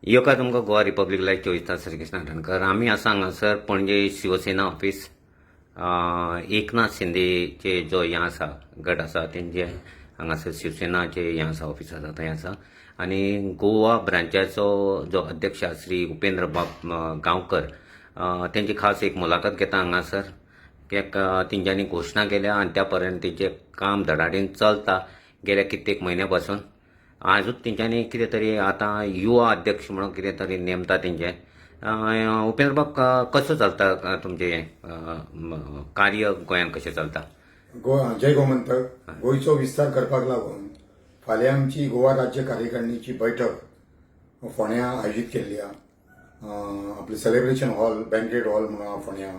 योका तुमकां Goa republic live 24 तास श्रीकृष्ण नाटणकर. आमी आसा हांगासर पणजे शिवसेना ऑफिस. एकनाथ शिंदेचे जो हें आसा गट आसा तेंचे हांगासर शिवसेनाचे हें आसा ऑफिस आसा थंय आसा. आनी गोवा ब्रांचाचो जो अध्यक्ष श्री उपेंद्र गांवकर तेंची खास एक मुलाखत घेता हांगासर. कित्याक तेंच्यांनी घोशणा केल्या आनी त्या पर्यंत तेंचें काम धडाडीन चलता गेल्या कित्येक म्हयन्या पासून. आजूच तेंच्यांनी कितें तरी आतां युवा अध्यक्ष म्हणून कितें तरी नेमता तेंचें. उपेंद्र बाब, कसो चलता तुमचें कार्य गोंयांत कशें चलता? जय गोमंतक. गोंयचो विस्तार करपाक लागून फाल्यां आमची गोवा राज्य कार्यकारिणीची बैठक फोंड्या आयोजीत केल्ली आहा. आपले सेलिब्रेशन हॉल, बँकेट हॉल म्हणून आहा फोंड्या.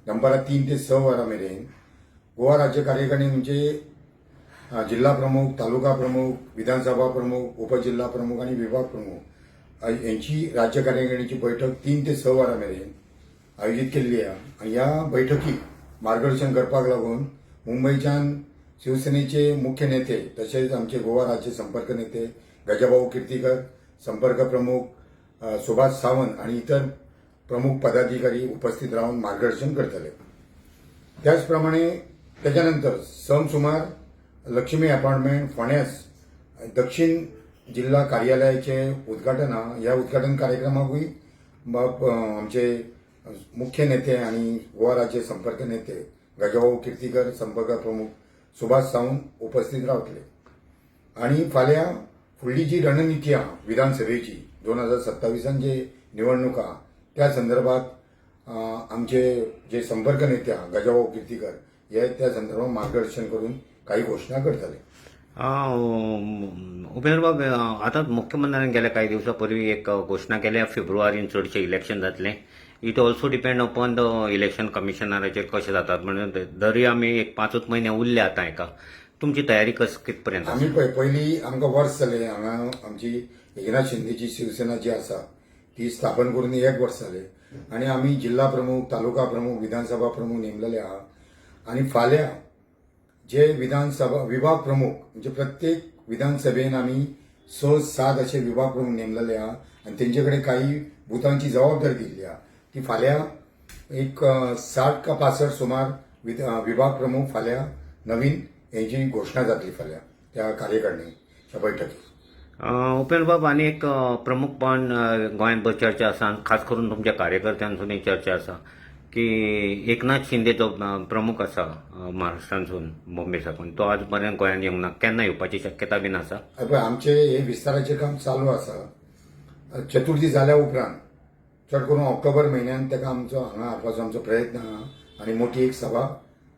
दनपारां 3 ते 6 वरां मेरेन गोवा राज्य कार्यकारिणी म्हणजे जिल्हा प्रमुख, तालुका प्रमुख, विधानसभा प्रमुख, उपजिल्हा प्रमुख आणि विभाग प्रमुख यांची राज्य कार्यकारिणीची बैठक 3 ते 6 वरां मेरेन आयोजीत केल्ली आहे. आणि ह्या बैठकीक मार्गदर्शन करपाक लागून मुंबईच्यान शिवसेनेचे मुख्य नेते तसेच आमचे गोवा राज्य संपर्क नेते गजाभाऊ किर्तीकर, संपर्क प्रमुख सुभाष सावंत आणि इतर प्रमुख पदाधिकारी उपस्थित राहून मार्गदर्शन करतले. त्याचप्रमाणे त्याच्यानंतर सुमार लक्ष्मी अपार्टमेंट फोंड्यास दक्षिण जिल्हा कार्यालयाचे उद्घाटन हा. ह्या उद्घाटन कार्यक्रमाकूय आमचे मुख्य नेते आणि गोवा राज्य संपर्क नेते गजाभाऊ किर्तीकर, संपर्क प्रमुख सुभाष सावंत उपस्थित रावतले. आणि फाल्यां फुडली जी रणनिती आहा विधानसभेची 2027 जे निवडणूक आहा त्या संदर्भात आमचे जे संपर्क नेते आहा गजाभाऊ किर्तीकर हे त्या संदर्भात मार्गदर्शन करून काही घोषणा करतले. उपेंद्र बाब, आतां मुख्यमंत्र्यान गेल्या काही दिवसांपूर्वी एक घोशणा केल्या फेब्रुवारीन चडशें इलेक्शन जातलें. It also depend upon the election कमिशनराचेर कशें जातात. म्हणजे दरी आमी एक 5 म्हयने उरले आतां हेका. तुमची तयारी कित पर्यंत? आमी पयलीं आमकां वर्स जालें हांगा आमची एकनाथ शिंदेची शिवसेना जी आसा ती स्थापन करून 1 वर्स जालें. आनी आमी जिल्हा प्रमुख, तालुका प्रमुख, विधानसभा प्रमुख नेमलेले आहा. आनी फाल्यां जे विधानसभा विभाग प्रमुख म्हणजे प्रत्येक विधानसभेन आमी 6-7 असे विभाग प्रमुख नेमलेले आहा. आणि तेंचे कडेन काही बुथांची जबाबदारी दिल्ली आहा. ती फाल्यां एक 60 का 65 सुमार विभाग प्रमुख फाल्यां नवीन हेची घोषणा जातली फाल्यां त्या कार्यकारिणीच्या बैठकीत. उपेंद्र बाब, आनी एक प्रमुखपण गोंयांत बरी चर्चा आसा, खास करून तुमच्या कार्यकर्त्यांसून ही चर्चा आसा की एकनाथ शिंदे जो प्रमुख आसा महाराष्ट्रांसून बॉम्बे साकून, तो आज पर्यंत गोंयांत येवंक ना. केन्ना येवपाची शक्यता बीन आसा? आमचे हे विस्ताराचे काम चालू आसा. चतुर्थी जाल्या उपरांत चड करून ऑक्टोबर म्हयन्यात ताका आमचो हांगा हाडपाचो आमचो प्रयत्न आहा. आनी मोठी एक सभा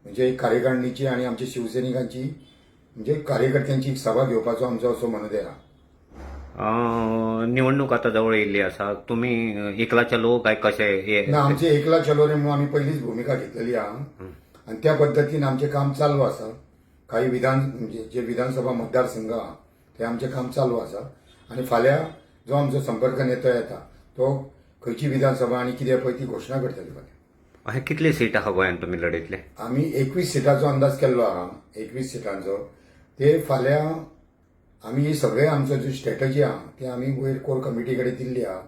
म्हणजे एक कार्यकारिणीची आणि आमच्या शिवसैनिकांची म्हणजे कार्यकर्त्यांची एक सभा घेवपाचो आमचो असो मनोदय आहा. निवडणूक आता जवळ येयल्ली आसा. तुमी एकला चलो काय कशें? आमचे एकला चलो रे म्हणून आमी पयलीच भूमिका घेतलेली आहा. आणि त्या पद्दतीन आमचे काम चालू आसा. काही म्हणजे जे विधानसभा मतदारसंघ आहा ते आमचे काम चालू आसा. आणि फाल्यां जो आमचो संपर्क नेतो येता तो खंयची विधानसभा आणि कितें पळय ती घोशणा करतली फाल्यां. अशें कितले सीट आहा गोंयांत तुमी लढयतले? आमी 21 सिटांचो अंदाज केल्लो आहा. 21 सिटांचो ते फाल्यां आमी ही सगळे आमचो जो स्ट्रॅटजी आहा ते आमी वयर कोर कमिटी कडेन दिल्ली आहा.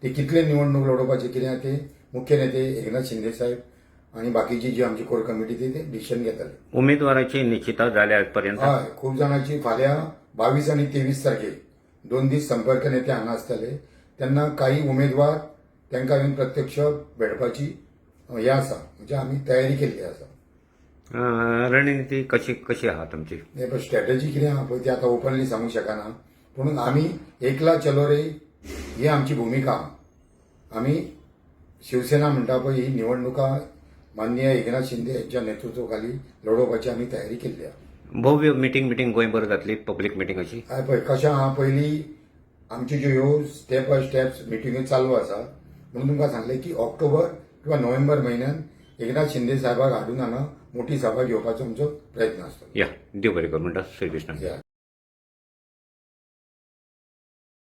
ते कितले निवडणूक लडोवपाचे कितें ते मुख्य नेते एकनाथ शिंदे साहेब आणि बाकीची जी आमची कोर कमिटी ते डिसिजन घेतले. उमेदवाराची निश्चितता जाल्या आज पर्यंत? हय, खूप जाणांची फाल्यां 22 आणि 23 तारखेक 2 दीस संपर्क नेते हांगा आसतले. तेन्ना काही उमेदवार तांकां येवन प्रत्यक्ष भेटपाची हे आसा. म्हणजे आमी तयारी केल्ली आसा. रणनीती कशी आहा तुमची? स्ट्रॅटजी कितें आहा पळय ती आतां ओपनली सांगूंक शकना. पूण आमी एकला चलो रे ही आमची भुमिका आहा. आमी शिवसेना म्हणटा पळय ही निवडणुका माननीय एकनाथ शिंदे यांच्या नेतृत्वाखाली लडोवपाची आमी तयारी केल्ली आहा. भव्य मिटींग गोंयभर जातली, पब्लीक मिटींग अशी? हय पळय कशें आहा, पयलीं आमच्यो ह्यो स्टेप बाय स्टेप मिटींग्यो चालू आसा. म्हणून तुमकां सांगलें की ऑक्टोबर किंवा नोव्हेंबर म्हयन्यात एकनाथ शिंदे साहेबाक हाडून हांगा मोठी सभा घेवपाचो आमचो प्रयत्न आसतलो. या देव बरें कर म्हणटा श्रीकृष्ण.